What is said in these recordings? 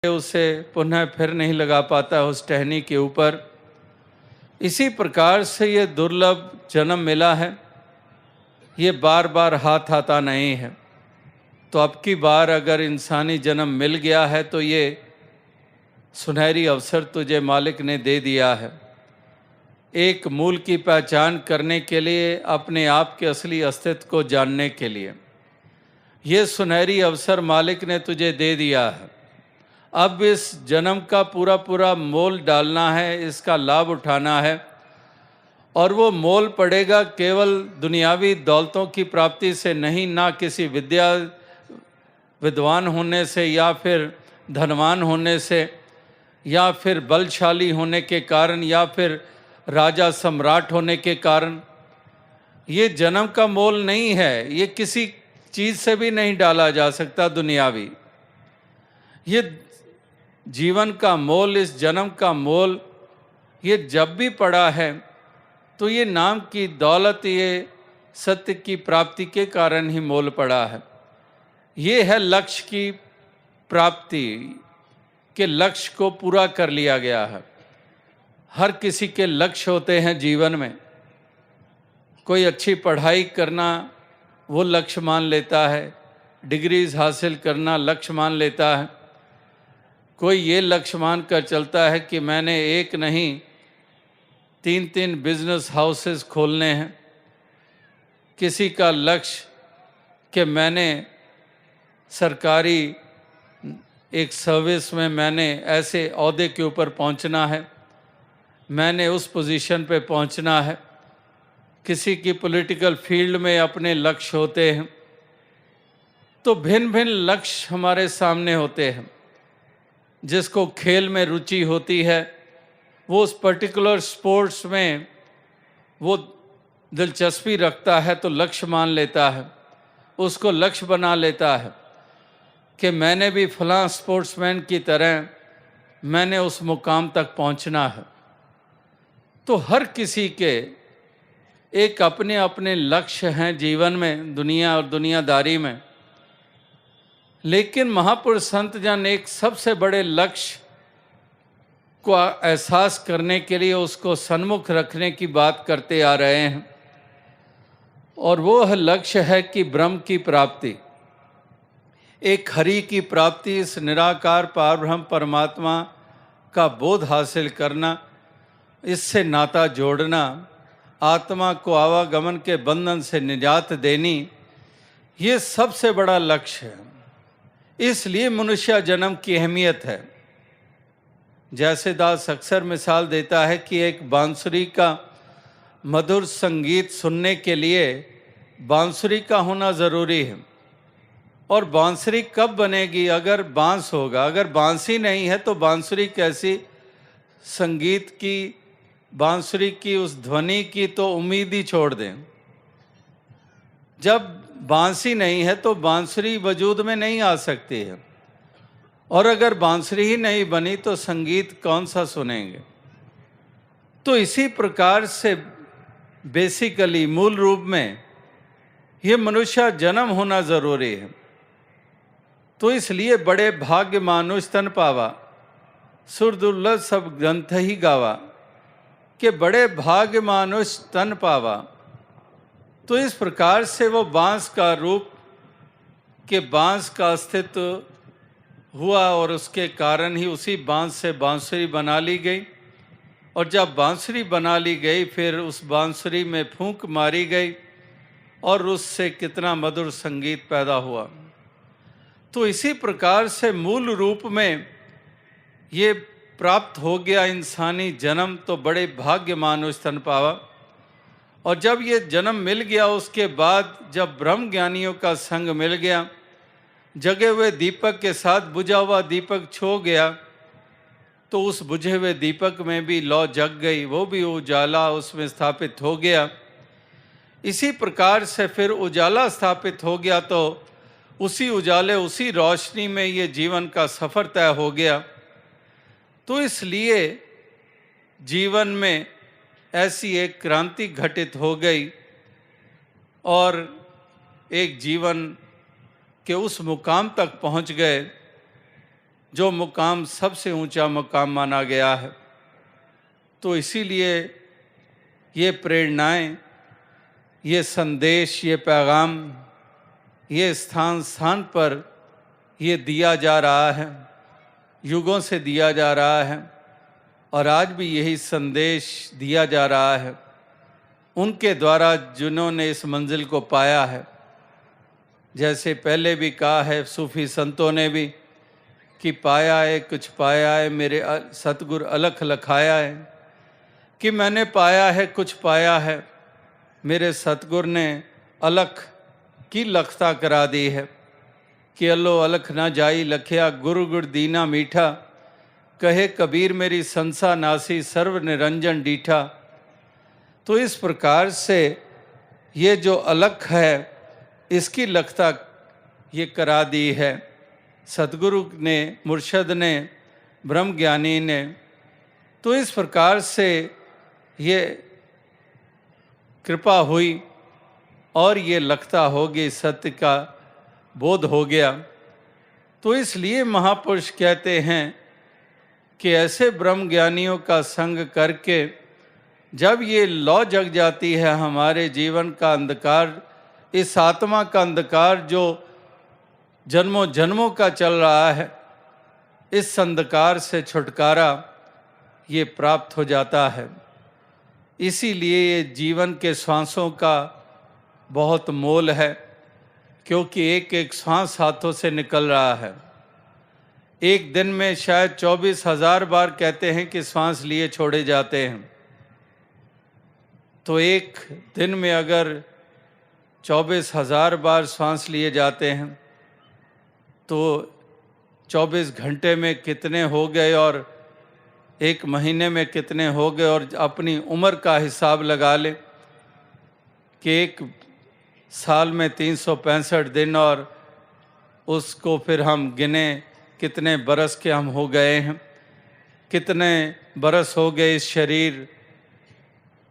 उसे पुनः फिर नहीं लगा पाता उस टहनी के ऊपर। इसी प्रकार से ये दुर्लभ जन्म मिला है, ये बार बार हाथ आता नहीं है। तो अब की बार अगर इंसानी जन्म मिल गया है तो ये सुनहरी अवसर तुझे मालिक ने दे दिया है, एक मूल की पहचान करने के लिए, अपने आप के असली अस्तित्व को जानने के लिए। ये सुनहरी अवसर मालिक ने तुझे दे दिया है। अब इस जन्म का पूरा पूरा मोल डालना है, इसका लाभ उठाना है। और वो मोल पड़ेगा केवल दुनियावी दौलतों की प्राप्ति से नहीं, ना किसी विद्वान होने से या फिर धनवान होने से या फिर बलशाली होने के कारण या फिर राजा सम्राट होने के कारण। ये जन्म का मोल नहीं है, ये किसी चीज़ से भी नहीं डाला जा सकता दुनियावी। ये जीवन का मोल, इस जन्म का मोल, ये जब भी पड़ा है तो ये नाम की दौलत, ये सत्य की प्राप्ति के कारण ही मोल पड़ा है। ये है लक्ष्य की प्राप्ति, के लक्ष्य को पूरा कर लिया गया है। हर किसी के लक्ष्य होते हैं जीवन में। कोई अच्छी पढ़ाई करना वो लक्ष्य मान लेता है, डिग्रीज हासिल करना लक्ष्य मान लेता है। कोई ये लक्ष्य मान कर चलता है कि मैंने एक नहीं 3-3 बिजनेस हाउसेस खोलने हैं। किसी का लक्ष्य कि मैंने सरकारी एक सर्विस में मैंने ऐसे ओहदे के ऊपर पहुंचना है, मैंने उस पोजीशन पे पहुंचना है। किसी की पॉलिटिकल फील्ड में अपने लक्ष्य होते हैं। तो भिन्न भिन्न लक्ष्य हमारे सामने होते हैं। जिसको खेल में रुचि होती है वो उस पर्टिकुलर स्पोर्ट्स में वो दिलचस्पी रखता है तो लक्ष्य मान लेता है, उसको लक्ष्य बना लेता है कि मैंने भी फलां स्पोर्ट्समैन की तरह मैंने उस मुकाम तक पहुंचना है। तो हर किसी के एक अपने अपने लक्ष्य हैं जीवन में, दुनिया और दुनियादारी में। लेकिन महापुरुष संत जन एक सबसे बड़े लक्ष्य को एहसास करने के लिए उसको सन्मुख रखने की बात करते आ रहे हैं, और वो लक्ष्य है कि ब्रह्म की प्राप्ति, एक हरि की प्राप्ति, इस निराकार पारब्रह्म परमात्मा का बोध हासिल करना, इससे नाता जोड़ना, आत्मा को आवागमन के बंधन से निजात देनी, ये सबसे बड़ा लक्ष्य है। इसलिए मनुष्य जन्म की अहमियत है। जैसे दास अक्सर मिसाल देता है कि एक बांसुरी का मधुर संगीत सुनने के लिए बांसुरी का होना ज़रूरी है। और बांसुरी कब बनेगी? अगर बांस होगा। अगर बांसी नहीं है तो बांसुरी कैसी? संगीत की, बांसुरी की उस ध्वनि की तो उम्मीद ही छोड़ दें। जब बांसी नहीं है तो बांसुरी वजूद में नहीं आ सकती है, और अगर बांसुरी ही नहीं बनी तो संगीत कौन सा सुनेंगे? तो इसी प्रकार से बेसिकली, मूल रूप में, ये मनुष्य जन्म होना जरूरी है। तो इसलिए बड़े भाग्य मानुष तन पावा, सुर दुर्लभ सब ग्रंथ ही गावा, कि बड़े भाग्य मानुष तन पावा। तो इस प्रकार से वो बांस का रूप, के बांस का अस्तित्व हुआ, और उसके कारण ही उसी बांस से बांसुरी बना ली गई। और जब बांसुरी बना ली गई फिर उस बांसुरी में फूंक मारी गई और उससे कितना मधुर संगीत पैदा हुआ। तो इसी प्रकार से मूल रूप में ये प्राप्त हो गया इंसानी जन्म, तो बड़े भाग्य मानुष तन पावा। और जब ये जन्म मिल गया उसके बाद जब ब्रह्म ज्ञानियों का संग मिल गया, जगे हुए दीपक के साथ बुझा हुआ दीपक छो गया, तो उस बुझे हुए दीपक में भी लौ जग गई, वो भी उजाला उसमें स्थापित हो गया। इसी प्रकार से फिर उजाला स्थापित हो गया, तो उसी उजाले, उसी रोशनी में ये जीवन का सफ़र तय हो गया। तो इसलिए जीवन में ऐसी एक क्रांति घटित हो गई और एक जीवन के उस मुकाम तक पहुंच गए जो मुकाम सबसे ऊंचा मुकाम माना गया है। तो इसीलिए ये प्रेरणाएं, ये संदेश, ये पैगाम, ये स्थान स्थान पर ये दिया जा रहा है, युगों से दिया जा रहा है और आज भी यही संदेश दिया जा रहा है उनके द्वारा जिन्होंने इस मंजिल को पाया है। जैसे पहले भी कहा है सूफी संतों ने भी कि पाया है कुछ पाया है मेरे सतगुर अलख लखाया है, कि मैंने पाया है कुछ पाया है मेरे सतगुर ने अलख की लखता करा दी है। कि अल्लो अलख ना जाई लखिया गुरु गुर दीना मीठा, कहे कबीर मेरी संसा नासी सर्व निरंजन डीठा। तो इस प्रकार से ये जो अलख है इसकी लखता ये करा दी है सतगुरु ने, मुर्शद ने, ब्रह्म ज्ञानी ने। तो इस प्रकार से ये कृपा हुई और ये लखता होगी, सत्य का बोध हो गया। तो इसलिए महापुरुष कहते हैं कि ऐसे ब्रह्म ज्ञानियों का संग करके जब ये लौ जग जाती है हमारे जीवन का अंधकार, इस आत्मा का अंधकार जो जन्मों जन्मों का चल रहा है, इस अंधकार से छुटकारा ये प्राप्त हो जाता है। इसीलिए ये जीवन के श्वासों का बहुत मोल है, क्योंकि एक एक श्वास हाथों से निकल रहा है। एक दिन में शायद 24,000 बार कहते हैं कि श्वास लिए छोड़े जाते हैं। तो एक दिन में अगर 24,000 बार श्वास लिए जाते हैं तो 24 घंटे में कितने हो गए और एक महीने में कितने हो गए, और अपनी उम्र का हिसाब लगा ले कि एक साल में 365 दिन, और उसको फिर हम गिने कितने बरस के हम हो गए हैं, कितने बरस हो गए इस शरीर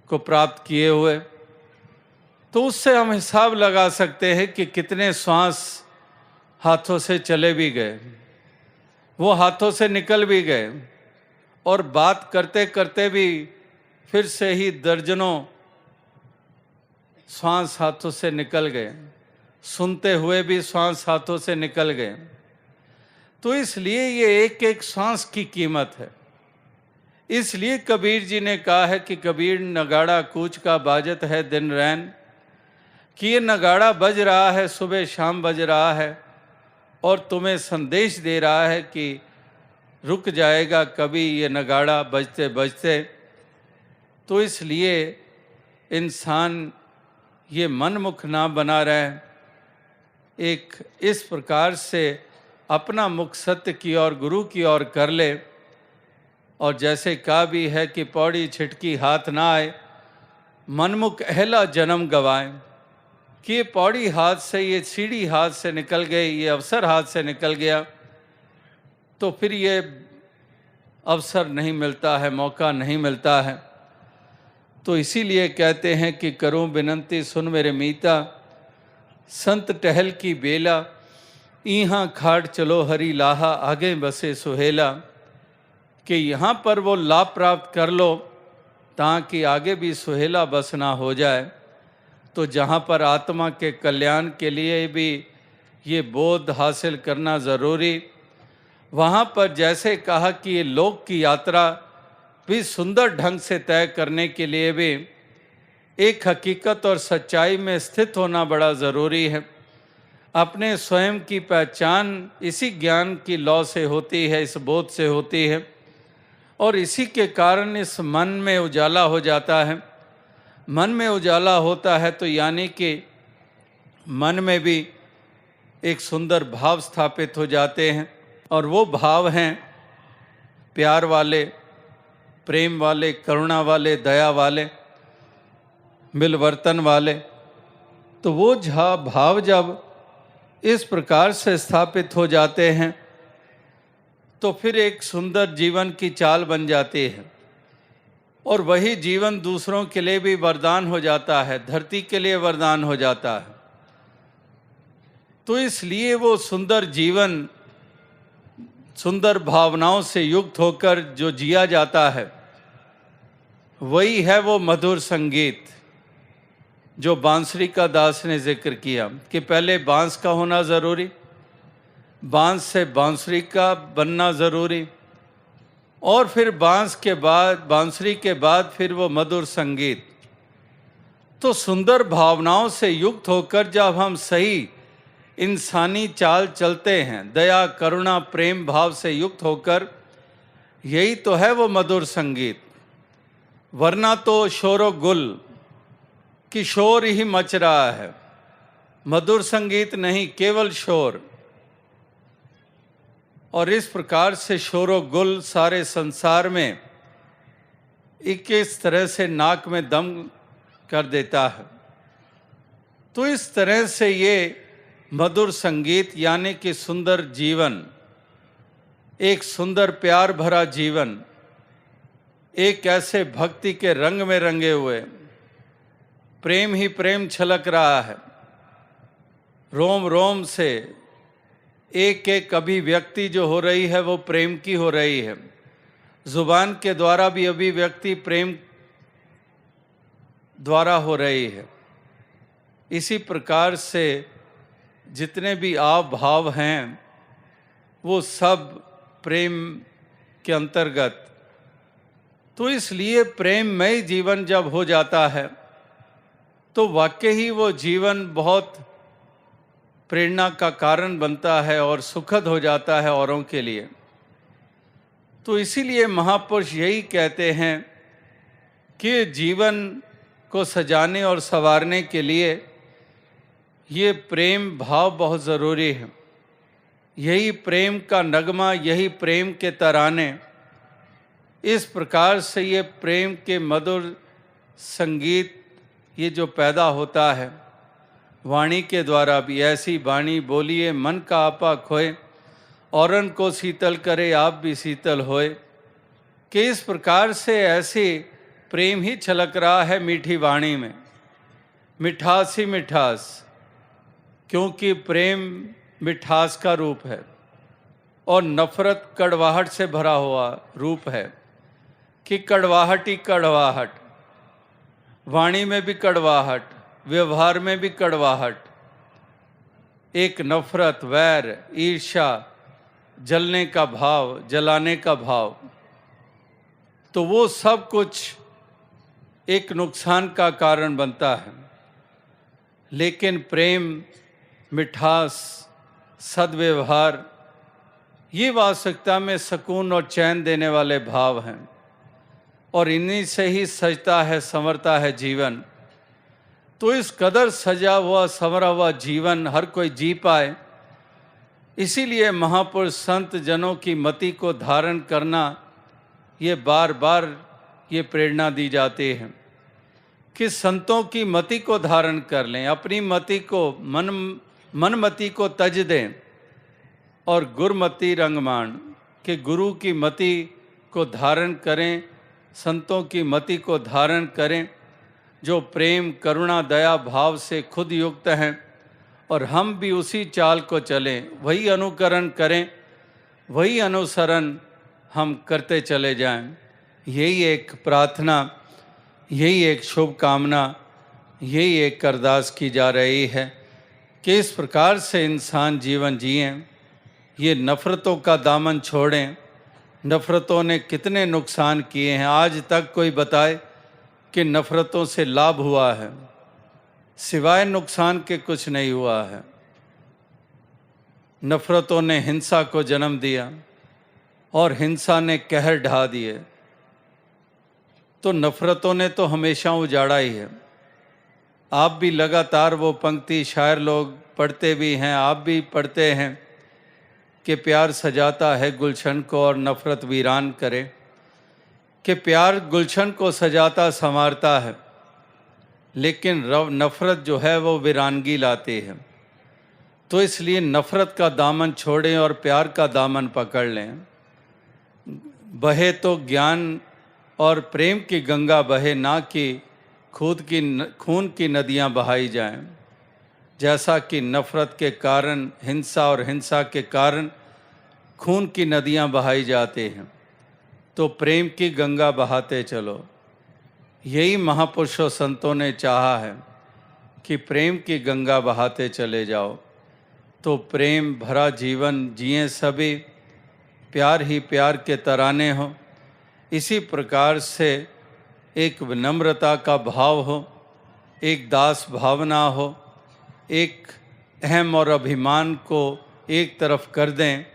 को प्राप्त किए हुए। तो उससे हम हिसाब लगा सकते हैं कि कितने श्वास हाथों से चले भी गए, वो हाथों से निकल भी गए, और बात करते करते भी फिर से ही दर्जनों श्वास हाथों से निकल गए, सुनते हुए भी श्वास हाथों से निकल गए। तो इसलिए ये एक एक श्वास की कीमत है। इसलिए कबीर जी ने कहा है कि कबीर नगाड़ा कूच का बाजत है दिन रैन, कि ये नगाड़ा बज रहा है, सुबह शाम बज रहा है और तुम्हें संदेश दे रहा है कि रुक जाएगा कभी ये नगाड़ा बजते बजते। तो इसलिए इंसान ये मनमुख ना बना रहे, एक इस प्रकार से अपना मुख सत्य की ओर, गुरु की ओर कर ले। और जैसे कहा भी है कि पौड़ी छिटकी हाथ ना आए, मनमुख अहला जन्म गवाए, कि ये पौड़ी हाथ से, ये सीढ़ी हाथ से निकल गई, ये अवसर हाथ से निकल गया, तो फिर ये अवसर नहीं मिलता है, मौका नहीं मिलता है। तो इसीलिए कहते हैं कि करूं विनंती सुन मेरे मीता, संत टहल की बेला, यहाँ खाड़ चलो हरी लाहा, आगे बसे सुहेला। कि यहाँ पर वो लाभ प्राप्त कर लो ताकि आगे भी सुहेला बसना हो जाए। तो जहाँ पर आत्मा के कल्याण के लिए भी ये बोध हासिल करना ज़रूरी, वहाँ पर जैसे कहा कि ये लोक की यात्रा भी सुंदर ढंग से तय करने के लिए भी एक हकीकत और सच्चाई में स्थित होना बड़ा ज़रूरी है। अपने स्वयं की पहचान इसी ज्ञान की लौ से होती है, इस बोध से होती है, और इसी के कारण इस मन में उजाला हो जाता है। मन में उजाला होता है तो यानी कि मन में भी एक सुंदर भाव स्थापित हो जाते हैं, और वो भाव हैं प्यार वाले, प्रेम वाले, करुणा वाले, दया वाले, मिलवर्तन वाले। तो वो भाव जब इस प्रकार से स्थापित हो जाते हैं तो फिर एक सुंदर जीवन की चाल बन जाती है, और वही जीवन दूसरों के लिए भी वरदान हो जाता है, धरती के लिए वरदान हो जाता है। तो इसलिए वो सुंदर जीवन सुंदर भावनाओं से युक्त होकर जो जिया जाता है, वही है वो मधुर संगीत जो बांसुरी का दास ने जिक्र किया कि पहले बांस का होना ज़रूरी, बांस से बांसुरी का बनना ज़रूरी, और फिर बांसुरी के बाद फिर वो मधुर संगीत। तो सुंदर भावनाओं से युक्त होकर जब हम सही इंसानी चाल चलते हैं, दया करुणा प्रेम भाव से युक्त होकर, यही तो है वो मधुर संगीत। वरना तो शोरो गुल कि शोर ही मच रहा है, मधुर संगीत नहीं, केवल शोर। और इस प्रकार से शोरो गुल सारे संसार में इस तरह से नाक में दम कर देता है। तो इस तरह से ये मधुर संगीत यानी कि सुंदर जीवन, एक सुंदर प्यार भरा जीवन, एक ऐसे भक्ति के रंग में रंगे हुए, प्रेम ही प्रेम छलक रहा है, रोम रोम से एक एक अभिव्यक्ति जो हो रही है वो प्रेम की हो रही है। जुबान के द्वारा भी अभिव्यक्ति प्रेम द्वारा हो रही है। इसी प्रकार से जितने भी आव भाव हैं वो सब प्रेम के अंतर्गत। तो इसलिए प्रेममय जीवन जब हो जाता है तो वाकई ही वो जीवन बहुत प्रेरणा का कारण बनता है और सुखद हो जाता है औरों के लिए। तो इसीलिए महापुरुष यही कहते हैं कि जीवन को सजाने और संवारने के लिए ये प्रेम भाव बहुत ज़रूरी है। यही प्रेम का नगमा, यही प्रेम के तराने, इस प्रकार से ये प्रेम के मधुर संगीत ये जो पैदा होता है वाणी के द्वारा भी। ऐसी वाणी बोलिए मन का आपा खोए, औरन को शीतल करे आप भी शीतल होए। कि इस प्रकार से ऐसे प्रेम ही छलक रहा है मीठी वाणी में, मिठास ही मिठास, क्योंकि प्रेम मिठास का रूप है और नफरत कड़वाहट से भरा हुआ रूप है। कि कड़वाहट ही कड़वाहट, वाणी में भी कड़वाहट, व्यवहार में भी कड़वाहट, एक नफरत, वैर, ईर्ष्या, जलने का भाव, जलाने का भाव। तो वो सब कुछ एक नुकसान का कारण बनता है। लेकिन प्रेम, मिठास, सद्व्यवहार, ये वास्तविकता में सुकून और चैन देने वाले भाव हैं और इन्हीं से ही सजता है संवरता है जीवन। तो इस कदर सजा हुआ संवरा हुआ जीवन हर कोई जी पाए, इसीलिए महापुरुष संत जनों की मति को धारण करना, ये बार बार ये प्रेरणा दी जाती है कि संतों की मति को धारण कर लें, अपनी मति को मनमति को तज दें और गुरमति रंगमान, कि गुरु की मति को धारण करें, संतों की मति को धारण करें जो प्रेम करुणा दया भाव से खुद युक्त हैं, और हम भी उसी चाल को चलें, वही अनुकरण करें, वही अनुसरण हम करते चले जाएं। यही एक प्रार्थना, यही एक शुभकामना, यही एक अरदास की जा रही है कि इस प्रकार से इंसान जीवन जिएं, ये नफ़रतों का दामन छोड़ें। नफ़रतों ने कितने नुकसान किए हैं, आज तक कोई बताए कि नफ़रतों से लाभ हुआ है? सिवाय नुकसान के कुछ नहीं हुआ है। नफ़रतों ने हिंसा को जन्म दिया और हिंसा ने कहर ढा दिए। तो नफ़रतों ने तो हमेशा उजाड़ा ही है। आप भी लगातार वो पंक्ति शायर लोग पढ़ते भी हैं, आप भी पढ़ते हैं कि प्यार सजाता है गुलशन को और नफ़रत वीरान करे। कि प्यार गुलशन को सजाता संवारता है, लेकिन नफ़रत जो है वो वीरानगी लाती है। तो इसलिए नफ़रत का दामन छोड़ें और प्यार का दामन पकड़ लें। बहे तो ज्ञान और प्रेम की गंगा बहे, ना कि खून की नदियां बहाई जाएं। जैसा कि नफ़रत के कारण हिंसा और हिंसा के कारण खून की नदियां बहाई जाती हैं, तो प्रेम की गंगा बहाते चलो। यही महापुरुषों संतों ने चाहा है कि प्रेम की गंगा बहाते चले जाओ, तो प्रेम भरा जीवन जिए सभी, प्यार ही प्यार के तराने हो। इसी प्रकार से एक विनम्रता का भाव हो, एक दास भावना हो, एक अहम और अभिमान को एक तरफ कर दें,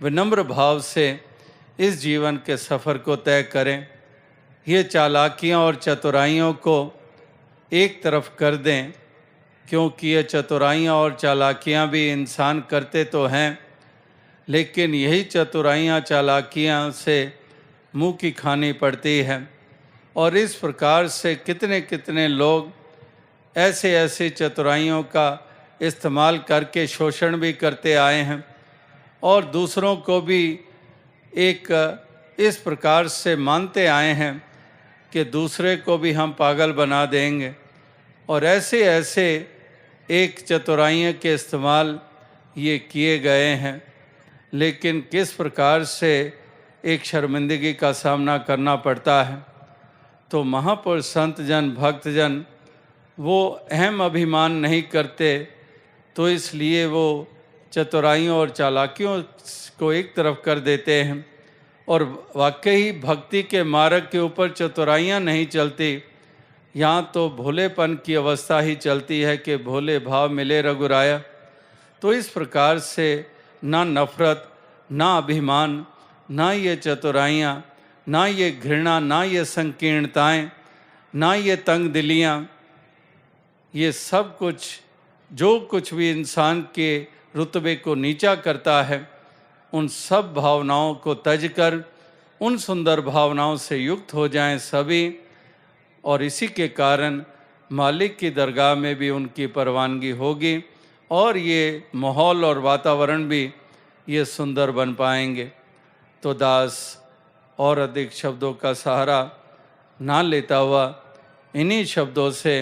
विनम्र भाव से इस जीवन के सफ़र को तय करें। ये चालाकियाँ और चतुराइयों को एक तरफ कर दें, क्योंकि ये चतुराइयाँ और चालाकियाँ भी इंसान करते तो हैं, लेकिन यही चतुराइयाँ चालाकियाँ से मुँह की खानी पड़ती है। और इस प्रकार से कितने कितने लोग ऐसे ऐसे चतुराइयों का इस्तेमाल करके शोषण भी करते आए हैं और दूसरों को भी एक इस प्रकार से मानते आए हैं कि दूसरे को भी हम पागल बना देंगे। और ऐसे ऐसे एक चतुराइयों के इस्तेमाल ये किए गए हैं, लेकिन किस प्रकार से एक शर्मिंदगी का सामना करना पड़ता है। तो महापुरुष संत जन भक्तजन वो अहम अभिमान नहीं करते, तो इसलिए वो चतुराइयों और चालाकियों को एक तरफ कर देते हैं और वाकई भक्ति के मार्ग के ऊपर चतुराइयाँ नहीं चलती, यहाँ तो भोलेपन की अवस्था ही चलती है कि भोले भाव मिले रघुराया। तो इस प्रकार से ना नफरत, ना अभिमान, ना ये चतुराइयाँ, ना ये घृणा, ना ये संकीर्णताएं, ना ये तंग दिलियाँ, ये सब कुछ जो कुछ भी इंसान के रुतबे को नीचा करता है, उन सब भावनाओं को तज कर उन सुंदर भावनाओं से युक्त हो जाएं सभी। और इसी के कारण मालिक की दरगाह में भी उनकी परवानगी होगी और ये माहौल और वातावरण भी ये सुंदर बन पाएंगे। तो दास और अधिक शब्दों का सहारा ना लेता हुआ इन्हीं शब्दों से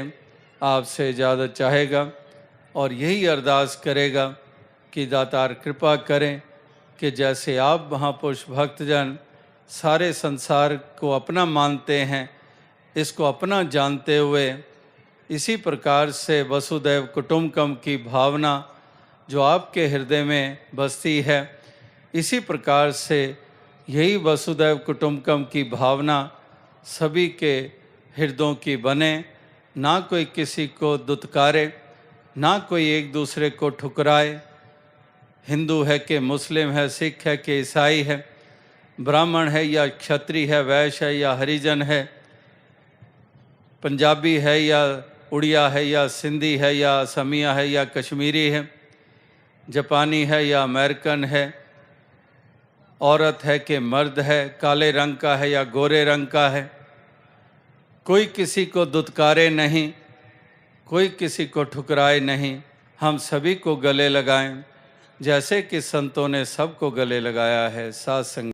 आपसे इजाज़त चाहेगा और यही अरदास करेगा कि दातार कृपा करें कि जैसे आप महापुरुष भक्तजन सारे संसार को अपना मानते हैं, इसको अपना जानते हुए इसी प्रकार से वसुदैव कुटुंबकम की भावना जो आपके हृदय में बसती है, इसी प्रकार से यही वसुदैव कुटुंबकम की भावना सभी के हृदयों की बने। ना कोई किसी को दुत्कारे, ना कोई एक दूसरे को ठुकराए। हिंदू है कि मुस्लिम है, सिख है कि ईसाई है, ब्राह्मण है या क्षत्रिय है, वैश्य है या हरिजन है, पंजाबी है या उड़िया है या सिंधी है या असमिया है या कश्मीरी है, जापानी है या अमेरिकन है, औरत है कि मर्द है, काले रंग का है या गोरे रंग का है, कोई किसी को दुत्कारे नहीं, कोई किसी को ठुकराए नहीं। हम सभी को गले लगाएं जैसे कि संतों ने सबको गले लगाया है। साथ संग